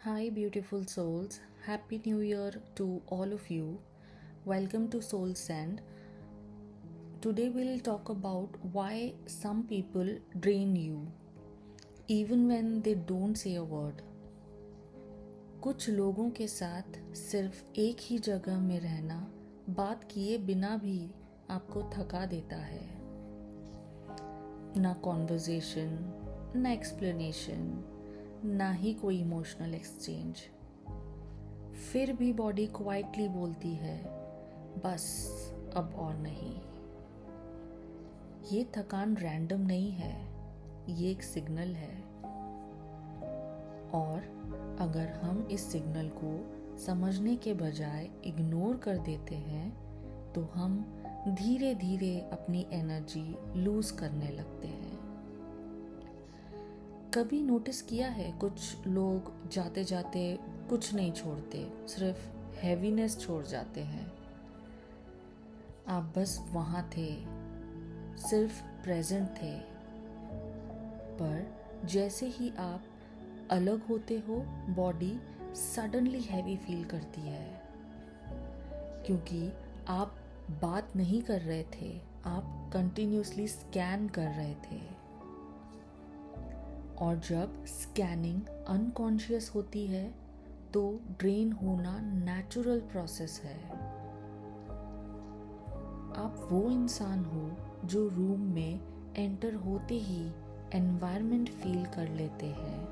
Hi, beautiful souls. Happy New Year to all of you. Welcome to Soul Sand. Today, we'll talk about why some people drain you, even when they don't say a word. कुछ लोगों के साथ सिर्फ एक ही जगह में रहना बात किए बिना भी आपको थका देता है. ना कॉन्वर्जेशन, ना एक्सप्लेनेशन, ना ही कोई इमोशनल एक्सचेंज. फिर भी बॉडी क्वाइटली बोलती है, बस अब और नहीं. ये थकान रैंडम नहीं है, ये एक सिग्नल है. और अगर हम इस सिग्नल को समझने के बजाय इग्नोर कर देते हैं तो हम धीरे धीरे अपनी एनर्जी लूज करने लगते हैं. कभी नोटिस किया है कुछ लोग जाते जाते कुछ नहीं छोड़ते, सिर्फ हैवीनेस छोड़ जाते हैं. आप बस वहाँ थे, सिर्फ प्रेजेंट थे, पर जैसे ही आप अलग होते हो बॉडी सडनली हैवी फील करती है. क्योंकि आप बात नहीं कर रहे थे, आप कंटिन्यूसली स्कैन कर रहे थे. और जब स्कैनिंग अनकॉन्शियस होती है तो ड्रेन होना नेचुरल प्रोसेस है. आप वो इंसान हो जो रूम में एंटर होते ही एनवायरनमेंट फील कर लेते हैं.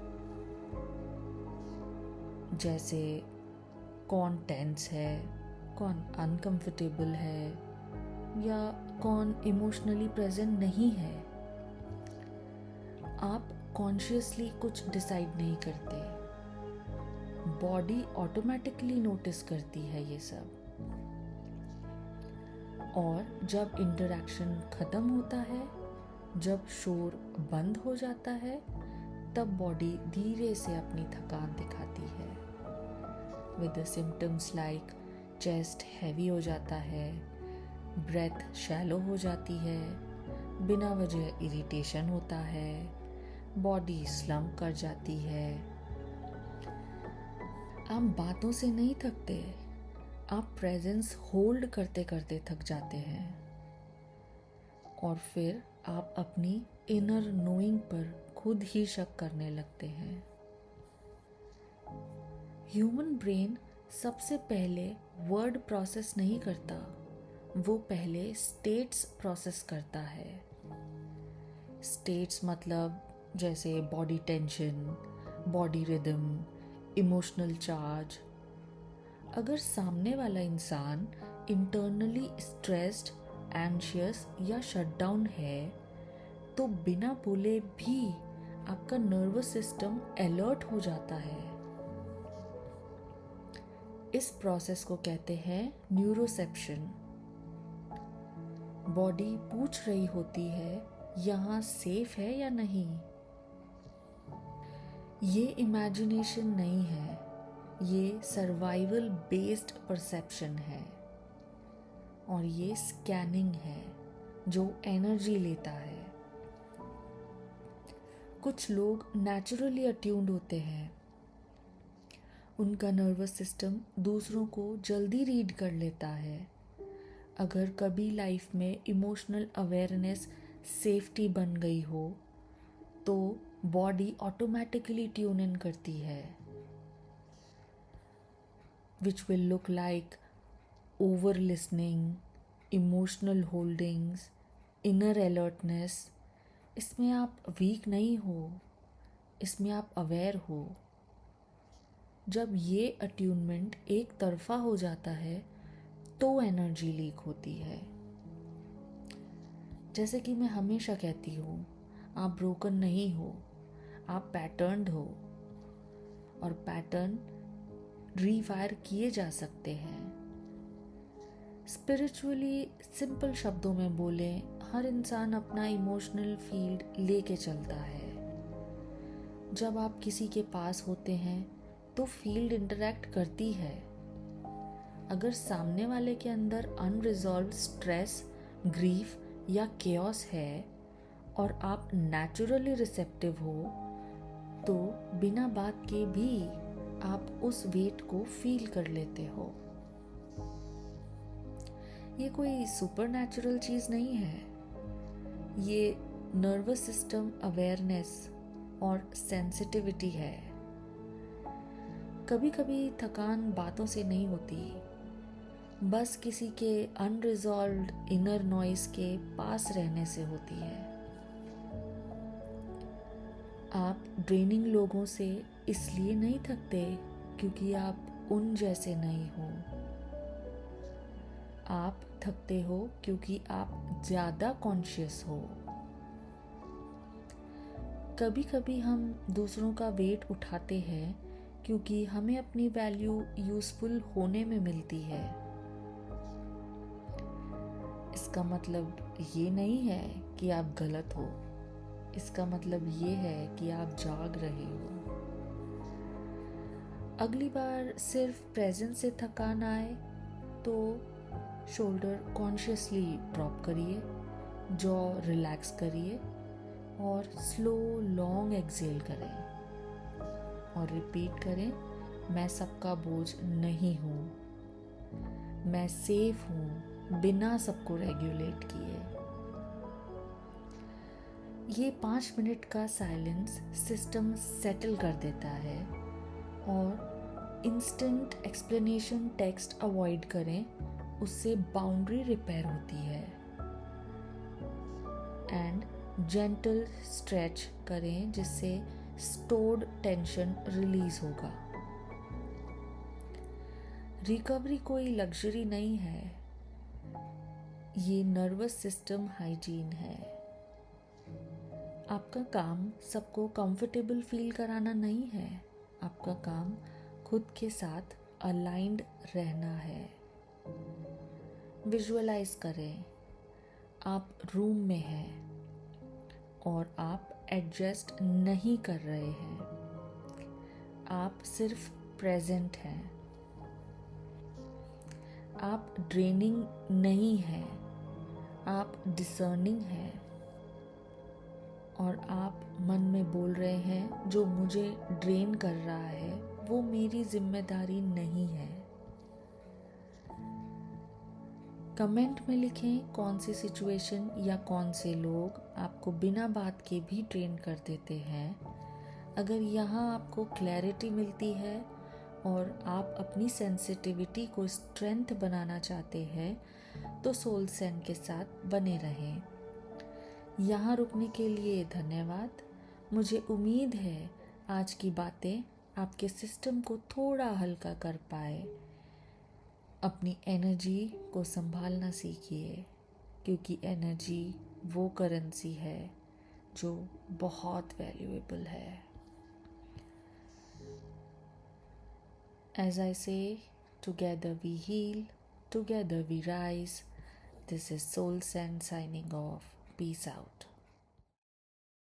जैसे कौन टेंस है, कौन अनकंफर्टेबल है, या कौन इमोशनली प्रेजेंट नहीं है. आप कॉन्शियसली कुछ डिसाइड नहीं करते, बॉडी ऑटोमेटिकली नोटिस करती है ये सब. और जब इंटरैक्शन खत्म होता है, जब शोर बंद हो जाता है, तब बॉडी धीरे से अपनी थकान दिखाती है. With the symptoms like chest heavy हो जाता है, ब्रेथ शैलो हो जाती है, बिना वजह इरिटेशन होता है, बॉडी स्लम्प कर जाती है. आप बातों से नहीं थकते, आप प्रेजेंस होल्ड करते करते थक जाते हैं. और फिर आप अपनी इनर नोइंग पर खुद ही शक करने लगते हैं. ह्यूमन ब्रेन सबसे पहले वर्ड प्रोसेस नहीं करता, वो पहले स्टेट्स प्रोसेस करता है. स्टेट्स मतलब जैसे body tension, body rhythm, emotional charge. अगर सामने वाला इंसान इंटरनली स्ट्रेस्ड, एंशियस या शटडाउन है तो बिना बोले भी आपका नर्वस सिस्टम अलर्ट हो जाता है. इस प्रोसेस को कहते हैं न्यूरोसेप्शन. बॉडी पूछ रही होती है यहाँ सेफ है या नहीं. ये इमेजिनेशन नहीं है, ये सर्वाइवल बेस्ड परसेप्शन है. और ये स्कैनिंग है जो एनर्जी लेता है. कुछ लोग नेचुरली अट्यून्ड होते हैं, उनका नर्वस सिस्टम दूसरों को जल्दी रीड कर लेता है. अगर कभी लाइफ में इमोशनल अवेयरनेस सेफ्टी बन गई हो तो बॉडी ऑटोमेटिकली ट्यून इन करती है, which will look like over listening, emotional holdings, inner alertness. इसमें आप वीक नहीं हो, इसमें आप अवेयर हो. जब ये अट्यूनमेंट एक तरफा हो जाता है तो एनर्जी लीक होती है. जैसे कि मैं हमेशा कहती हूँ, आप ब्रोकन नहीं हो, आप पैटर्न्ड हो. और पैटर्न रीवायर किए जा सकते हैं. स्पिरिचुअली सिंपल शब्दों में बोले, हर इंसान अपना इमोशनल फील्ड लेके चलता है. जब आप किसी के पास होते हैं तो फील्ड इंटरैक्ट करती है. अगर सामने वाले के अंदर अनरिजॉल्व्ड स्ट्रेस, ग्रीफ या केओस है और आप नेचुरली रिसेप्टिव हो तो बिना बात के भी आप उस वेट को फील कर लेते हो। ये कोई सुपर नेचुरल चीज़ नहीं है, ये नर्वस सिस्टम अवेयरनेस और सेंसिटिविटी है। कभी कभी थकान बातों से नहीं होती, बस किसी के अनरिजॉल्व्ड इनर नॉइस के पास रहने से होती है। आप ड्रेनिंग लोगों से इसलिए नहीं थकते क्योंकि आप उन जैसे नहीं हो। आप थकते हो क्योंकि आप ज़्यादा कॉन्शियस हो। कभी कभी हम दूसरों का वेट उठाते हैं क्योंकि हमें अपनी वैल्यू यूज़फुल होने में मिलती है। इसका मतलब ये नहीं है कि आप गलत हो, इसका मतलब ये है कि आप जाग रहे हो। अगली बार सिर्फ प्रेजेंस से थकान आए तो शोल्डर कॉन्शियसली ड्रॉप करिए, जॉ रिलैक्स करिए और स्लो लॉन्ग एक्सेल करें और रिपीट करें, मैं सबका बोझ नहीं हूँ, मैं सेफ हूँ बिना सबको रेगुलेट किए। ये 5 मिनट का साइलेंस सिस्टम सेटल कर देता है और इंस्टेंट एक्सप्लेनेशन टेक्स्ट अवॉइड करें, उससे बाउंड्री रिपेयर होती है। एंड जेंटल स्ट्रेच करें जिससे स्टोर्ड टेंशन रिलीज होगा। रिकवरी कोई लग्जरी नहीं है, ये नर्वस सिस्टम हाइजीन है। आपका काम सबको कंफर्टेबल फील कराना नहीं है, आपका काम खुद के साथ अलाइंड रहना है। विजुअलाइज करें, आप रूम में हैं और आप एडजस्ट नहीं कर रहे हैं, आप सिर्फ प्रेजेंट हैं। आप ड्रेनिंग नहीं हैं, आप डिसर्निंग हैं। और आप मन में बोल रहे हैं जो मुझे ड्रेन कर रहा है वो मेरी जिम्मेदारी नहीं है। कमेंट में लिखें कौन सी सिचुएशन या कौन से लोग आपको बिना बात के भी ड्रेन कर देते हैं। अगर यहाँ आपको क्लैरिटी मिलती है और आप अपनी सेंसिटिविटी को स्ट्रेंथ बनाना चाहते हैं तो सोल सेंड के साथ बने रहें। यहाँ रुकने के लिए धन्यवाद। मुझे उम्मीद है आज की बातें आपके सिस्टम को थोड़ा हल्का कर पाए। अपनी एनर्जी को संभालना सीखिए क्योंकि एनर्जी वो करेंसी है जो बहुत वैल्यूएबल है। As I say, together we heal, together we rise. This is Soul Send signing off. Peace out.